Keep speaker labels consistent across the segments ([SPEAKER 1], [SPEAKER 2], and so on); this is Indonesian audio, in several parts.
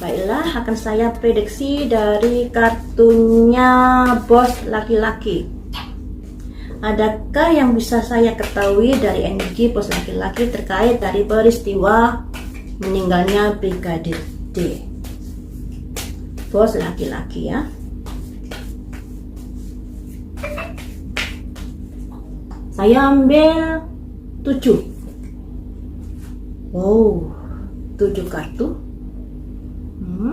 [SPEAKER 1] Baiklah, akan saya prediksi dari kartunya bos laki-laki. Adakah yang bisa saya ketahui dari energi bos laki-laki terkait dari peristiwa meninggalnya Brigadir D? Bos laki-laki ya. Saya ambil 7. Oh, 7 kartu. 4.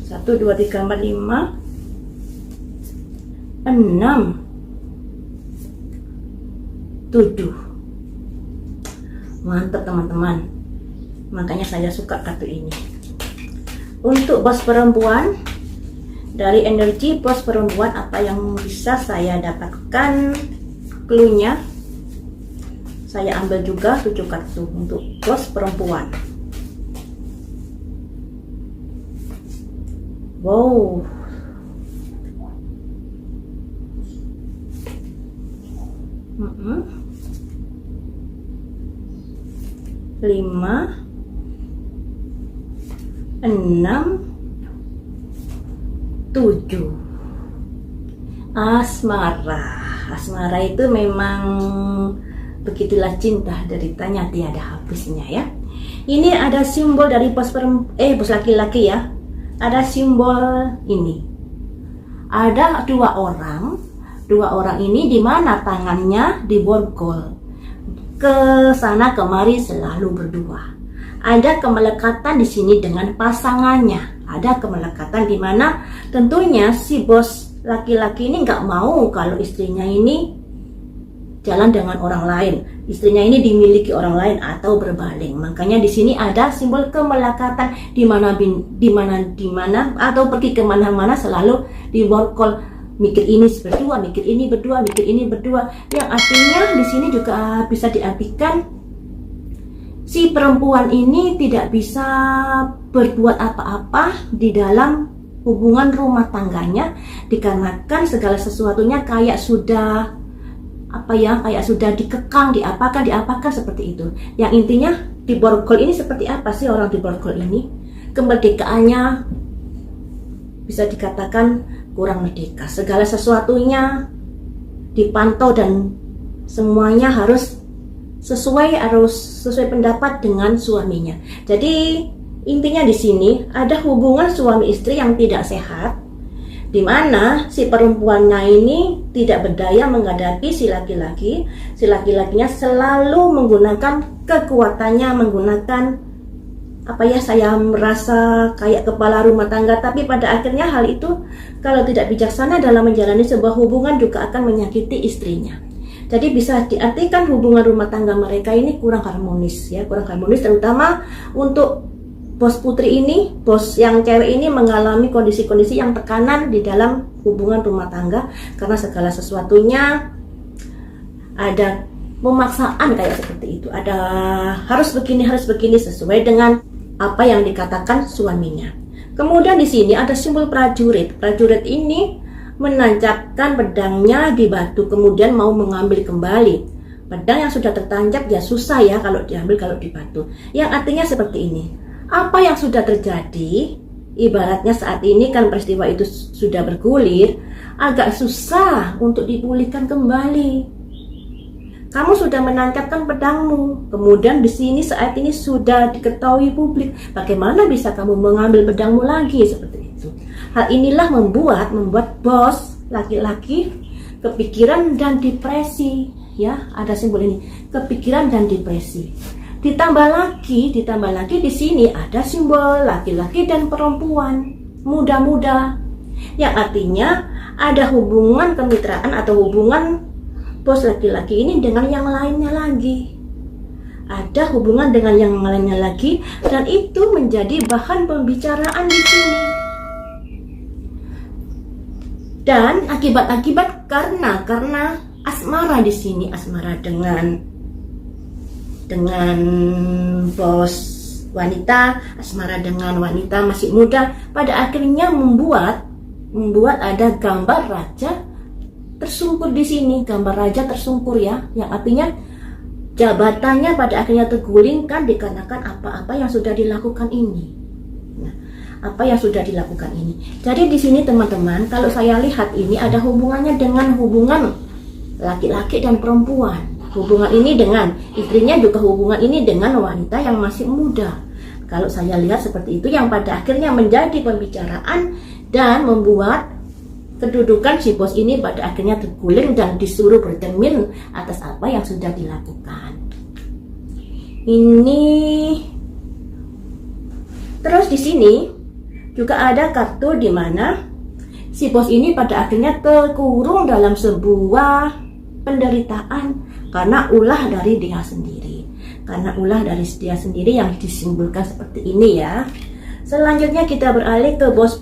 [SPEAKER 1] 1, 2, 3, 4, 5, 6, 7. Mantap teman-teman, makanya saya suka kartu ini. Untuk bos perempuan, dari energi bos perempuan, apa yang bisa saya dapatkan clue-nya? Saya ambil juga 7 kartu untuk bos perempuan. Wow, lima, 6, 7. Asmara itu memang begitulah cinta, deritanya tiada habisnya ya. Ini ada simbol dari bos laki-laki ya. Ada simbol ini. Ada dua orang ini di mana tangannya diborgol. Ke sana kemari selalu berdua. Ada kemelekatan di sini dengan pasangannya. Ada kemelekatan di mana tentunya si bos laki-laki ini nggak mau kalau istrinya ini jalan dengan orang lain, istrinya ini dimiliki orang lain atau berbalik. Makanya di sini ada simbol kemelekatan di mana atau pergi kemana-mana selalu diborgol, mikir ini berdua, mikir ini berdua, mikir ini berdua. Yang artinya di sini juga bisa diartikan si perempuan ini tidak bisa berbuat apa-apa di dalam hubungan rumah tangganya, dikarenakan segala sesuatunya kayak sudah dikekang, diapakan seperti itu. Yang intinya diborgol ini seperti apa sih orang diborgol ini? Kemerdekaannya bisa dikatakan kurang merdeka. Segala sesuatunya dipantau dan semuanya harus sesuai pendapat dengan suaminya. Jadi intinya di sini ada hubungan suami istri yang tidak sehat, di mana si perempuannya ini tidak berdaya menghadapi si laki-laki. Si laki-lakinya selalu menggunakan kekuatannya, menggunakan saya merasa kayak kepala rumah tangga, tapi pada akhirnya hal itu kalau tidak bijaksana dalam menjalani sebuah hubungan juga akan menyakiti istrinya. Jadi bisa diartikan hubungan rumah tangga mereka ini kurang harmonis ya, terutama untuk bos putri ini, bos yang cewek ini mengalami kondisi-kondisi yang tekanan di dalam hubungan rumah tangga karena segala sesuatunya ada pemaksaan kayak seperti itu. Ada harus begini sesuai dengan apa yang dikatakan suaminya. Kemudian di sini ada simbol prajurit. Prajurit ini menancapkan pedangnya di batu, kemudian mau mengambil kembali. Pedang yang sudah tertancap ya susah ya kalau diambil kalau di batu. Yang artinya seperti ini. Apa yang sudah terjadi, ibaratnya saat ini kan peristiwa itu sudah bergulir, agak susah untuk dipulihkan kembali. Kamu sudah menancapkan pedangmu, kemudian di sini saat ini sudah diketahui publik, bagaimana bisa kamu mengambil pedangmu lagi seperti itu. Hal inilah membuat bos laki-laki kepikiran dan depresi, ya, ada simbol ini, kepikiran dan depresi. Ditambah lagi di sini ada simbol laki-laki dan perempuan muda-muda, yang artinya ada hubungan kemitraan atau hubungan bos laki-laki ini dengan yang lainnya lagi. Ada hubungan dengan yang lainnya lagi, dan itu menjadi bahan pembicaraan di sini. Dan akibat-akibat karena asmara di sini, asmara dengan bos wanita, asmara dengan wanita masih muda, pada akhirnya membuat ada gambar raja tersungkur di sini, gambar raja tersungkur ya, yang artinya jabatannya pada akhirnya tergulingkan dikarenakan apa-apa yang sudah dilakukan ini. Nah, apa yang sudah dilakukan ini. Jadi di sini teman-teman, kalau saya lihat ini ada hubungannya dengan hubungan laki-laki dan perempuan. Hubungan ini dengan istrinya, juga hubungan ini dengan wanita yang masih muda. Kalau saya lihat seperti itu, yang pada akhirnya menjadi pembicaraan dan membuat kedudukan si bos ini pada akhirnya terguling dan disuruh bercermin atas apa yang sudah dilakukan. Ini terus di sini juga ada kartu di mana si bos ini pada akhirnya terkurung dalam sebuah penderitaan karena ulah dari dia sendiri. Karena ulah dari dia sendiri yang disimbolkan seperti ini ya. Selanjutnya kita beralih ke bos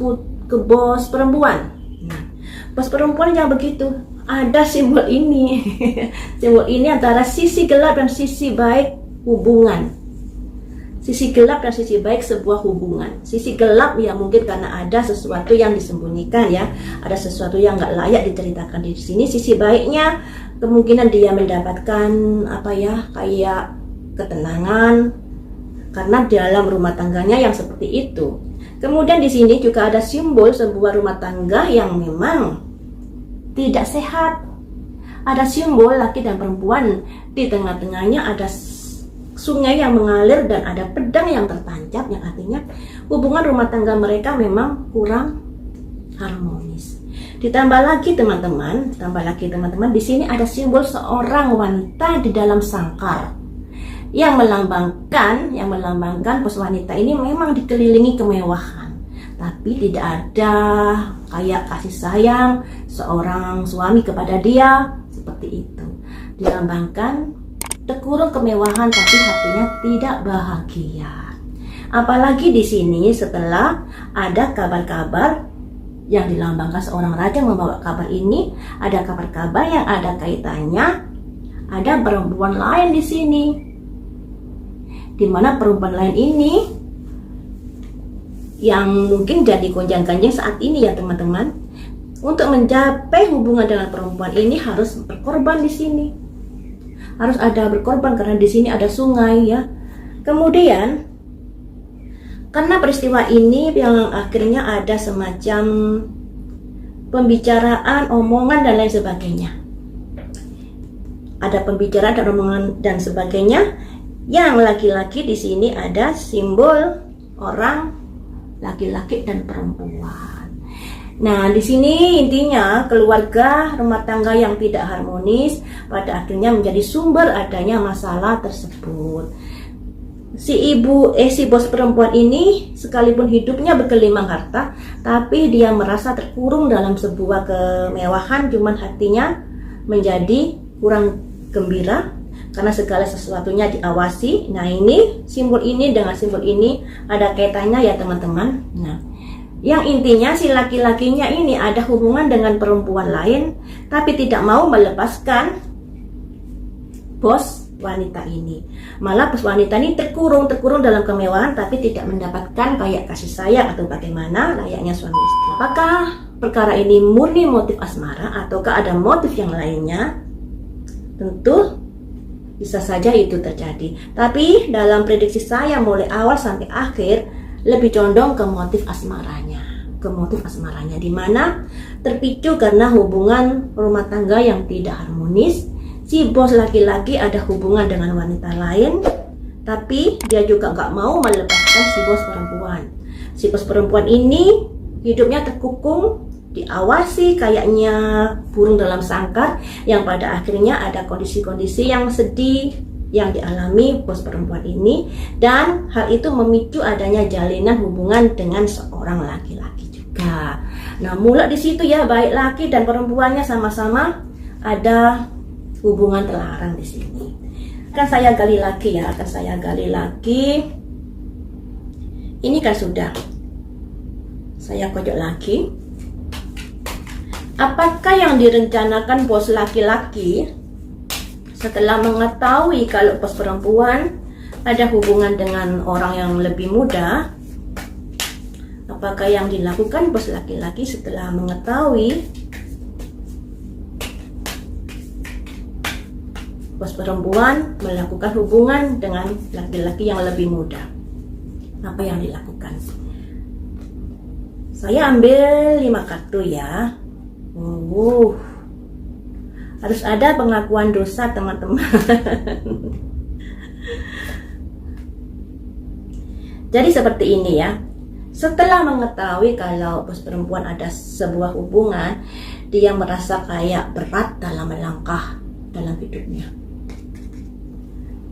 [SPEAKER 1] perempuan. Nah, bos perempuan yang begitu, ada simbol ini. Simbol ini antara sisi gelap dan sisi baik hubungan. Sisi gelap dan sisi baik sebuah hubungan. Sisi gelap ya mungkin karena ada sesuatu yang disembunyikan ya, ada sesuatu yang nggak layak diceritakan di sini. Sisi baiknya kemungkinan dia mendapatkan apa ya, kayak ketenangan karena dalam rumah tangganya yang seperti itu. Kemudian di sini juga ada simbol sebuah rumah tangga yang memang tidak sehat. Ada simbol laki dan perempuan, di tengah-tengahnya ada sungai yang mengalir dan ada pedang yang tertancap, yang artinya hubungan rumah tangga mereka memang kurang harmonis. Ditambah lagi teman-teman, di sini ada simbol seorang wanita di dalam sangkar yang melambangkan pos wanita ini memang dikelilingi kemewahan, tapi tidak ada kayak kasih sayang seorang suami kepada dia seperti itu. Dilambangkan terkurung kemewahan tapi hatinya tidak bahagia. Apalagi di sini setelah ada kabar-kabar yang dilambangkan seorang raja membawa kabar ini, ada kabar-kabar yang ada kaitannya, ada perempuan lain di sini. Di mana perempuan lain ini yang mungkin jadi gonjang-ganjing saat ini ya teman-teman. Untuk mencapai hubungan dengan perempuan ini harus berkorban di sini. Harus ada berkorban karena di sini ada sungai ya. Kemudian karena peristiwa ini yang akhirnya ada semacam pembicaraan, omongan dan lain sebagainya. Ada pembicaraan dan omongan dan sebagainya. Yang laki-laki di sini ada simbol orang laki-laki dan perempuan. Nah, di sini intinya keluarga rumah tangga yang tidak harmonis pada akhirnya menjadi sumber adanya masalah tersebut. Si bos perempuan ini sekalipun hidupnya bergelimang harta, tapi dia merasa terkurung dalam sebuah kemewahan, cuman hatinya menjadi kurang gembira karena segala sesuatunya diawasi. Nah, ini simbol ini dengan simbol ini ada kaitannya ya teman-teman. Nah, yang intinya si laki-lakinya ini ada hubungan dengan perempuan lain, tapi tidak mau melepaskan bos wanita ini. Malah bos wanita ini terkurung dalam kemewahan, tapi tidak mendapatkan kayak kasih sayang atau bagaimana layaknya suami istri. Apakah perkara ini murni motif asmara ataukah ada motif yang lainnya? Tentu bisa saja itu terjadi. Tapi dalam prediksi saya mulai awal sampai akhir lebih condong ke motif asmaranya. Di mana terpicu karena hubungan rumah tangga yang tidak harmonis. Si bos laki-laki ada hubungan dengan wanita lain, tapi dia juga nggak mau melepaskan si bos perempuan. Si bos perempuan ini hidupnya terkukung, diawasi kayaknya burung dalam sangkar, yang pada akhirnya ada kondisi-kondisi yang sedih yang dialami bos perempuan ini, dan hal itu memicu adanya jalinan hubungan dengan seorang laki-laki juga. Nah, mulai di situ ya, baik laki dan perempuannya sama-sama ada hubungan terlarang di sini. Akan saya gali lagi. Ini kan sudah saya kocok lagi. Apakah yang direncanakan bos laki-laki setelah mengetahui kalau bos perempuan ada hubungan dengan orang yang lebih muda? Apakah yang dilakukan bos laki-laki setelah mengetahui bos perempuan melakukan hubungan dengan laki-laki yang lebih muda. Apa yang dilakukan? Saya ambil 5 kartu ya. Harus ada pengakuan dosa, teman-teman. Jadi seperti ini ya. Setelah mengetahui kalau bos perempuan ada sebuah hubungan, dia merasa kayak berat dalam melangkah dalam hidupnya.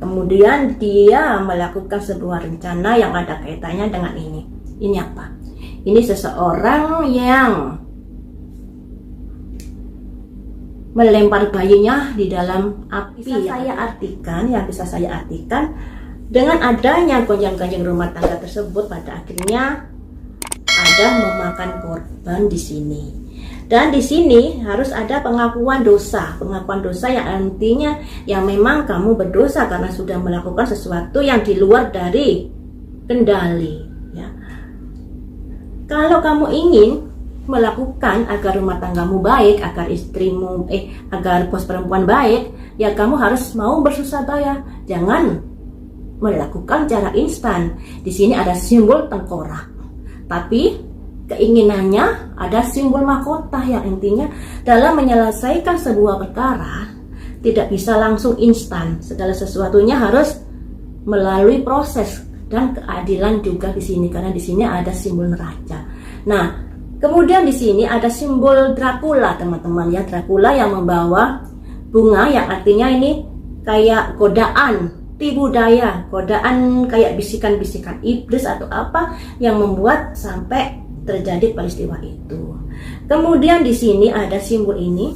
[SPEAKER 1] Kemudian dia melakukan sebuah rencana yang ada kaitannya dengan ini. Ini apa? Ini seseorang yang melempar bayinya di dalam api. Bisa saya artikan dengan adanya gonjang-ganjing rumah tangga tersebut, pada akhirnya ada memakan korban di sini. Dan di sini harus ada pengakuan dosa yang artinya yang memang kamu berdosa karena sudah melakukan sesuatu yang di luar dari kendali. Ya. Kalau kamu ingin melakukan agar rumah tanggamu baik, agar bos perempuan baik, ya kamu harus mau bersusah payah. Jangan melakukan cara instan. Di sini ada simbol tengkorak, tapi keinginannya ada simbol mahkota yang intinya dalam menyelesaikan sebuah perkara tidak bisa langsung instan. Segala sesuatunya harus melalui proses dan keadilan juga di sini, karena di sini ada simbol neraca. Nah, kemudian di sini ada simbol Dracula, teman-teman ya. Dracula yang membawa bunga yang artinya ini kayak godaan, tipu daya, godaan kayak bisikan-bisikan iblis atau apa yang membuat sampai terjadi peristiwa itu. Kemudian di sini ada simbol ini,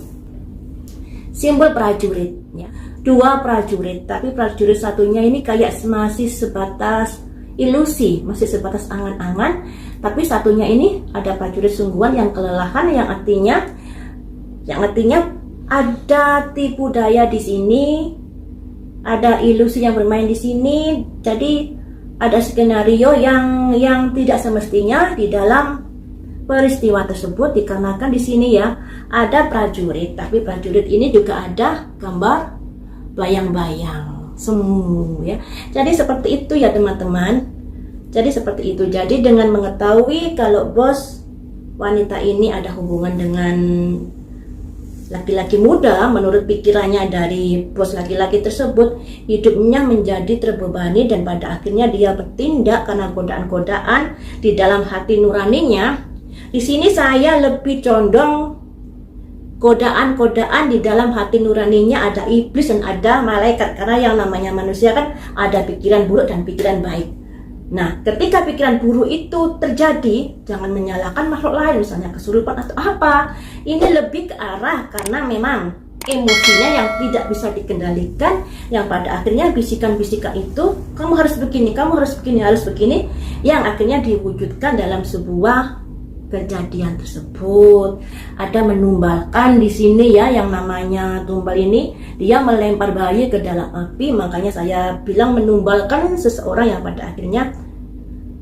[SPEAKER 1] simbol prajurit ya. 2 prajurit, tapi prajurit satunya ini kayak masih sebatas ilusi, masih sebatas angan-angan, tapi satunya ini ada prajurit sungguhan yang kelelahan, yang artinya ada tipu daya di sini, ada ilusi yang bermain di sini. Jadi ada skenario yang tidak semestinya di dalam peristiwa tersebut, dikarenakan di sini ya ada prajurit, tapi prajurit ini juga ada gambar bayang-bayang semu ya. Jadi seperti itu ya teman-teman. Jadi seperti itu. Jadi dengan mengetahui kalau bos wanita ini ada hubungan dengan laki-laki muda, menurut pikirannya dari bos laki-laki tersebut, hidupnya menjadi terbebani dan pada akhirnya dia bertindak karena godaan-godaan di dalam hati nuraninya. Di sini saya lebih condong godaan-godaan di dalam hati nuraninya, ada iblis dan ada malaikat, karena yang namanya manusia kan ada pikiran buruk dan pikiran baik. Nah, ketika pikiran buruk itu terjadi, jangan menyalahkan makhluk lain, misalnya kesurupan atau apa. Ini lebih ke arah karena memang emosinya yang tidak bisa dikendalikan, yang pada akhirnya bisikan-bisikan itu, kamu harus begini, kamu harus begini, harus begini, yang akhirnya diwujudkan dalam sebuah kejadian tersebut. Ada menumbalkan di sini ya, yang namanya tumbal ini, dia melempar bayi ke dalam api. Makanya saya bilang menumbalkan seseorang yang pada akhirnya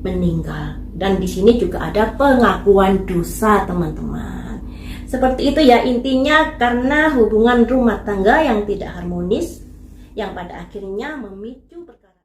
[SPEAKER 1] meninggal. Dan di sini juga ada pengakuan dosa, teman-teman. Seperti itu ya intinya, karena hubungan rumah tangga yang tidak harmonis, yang pada akhirnya memicu perkara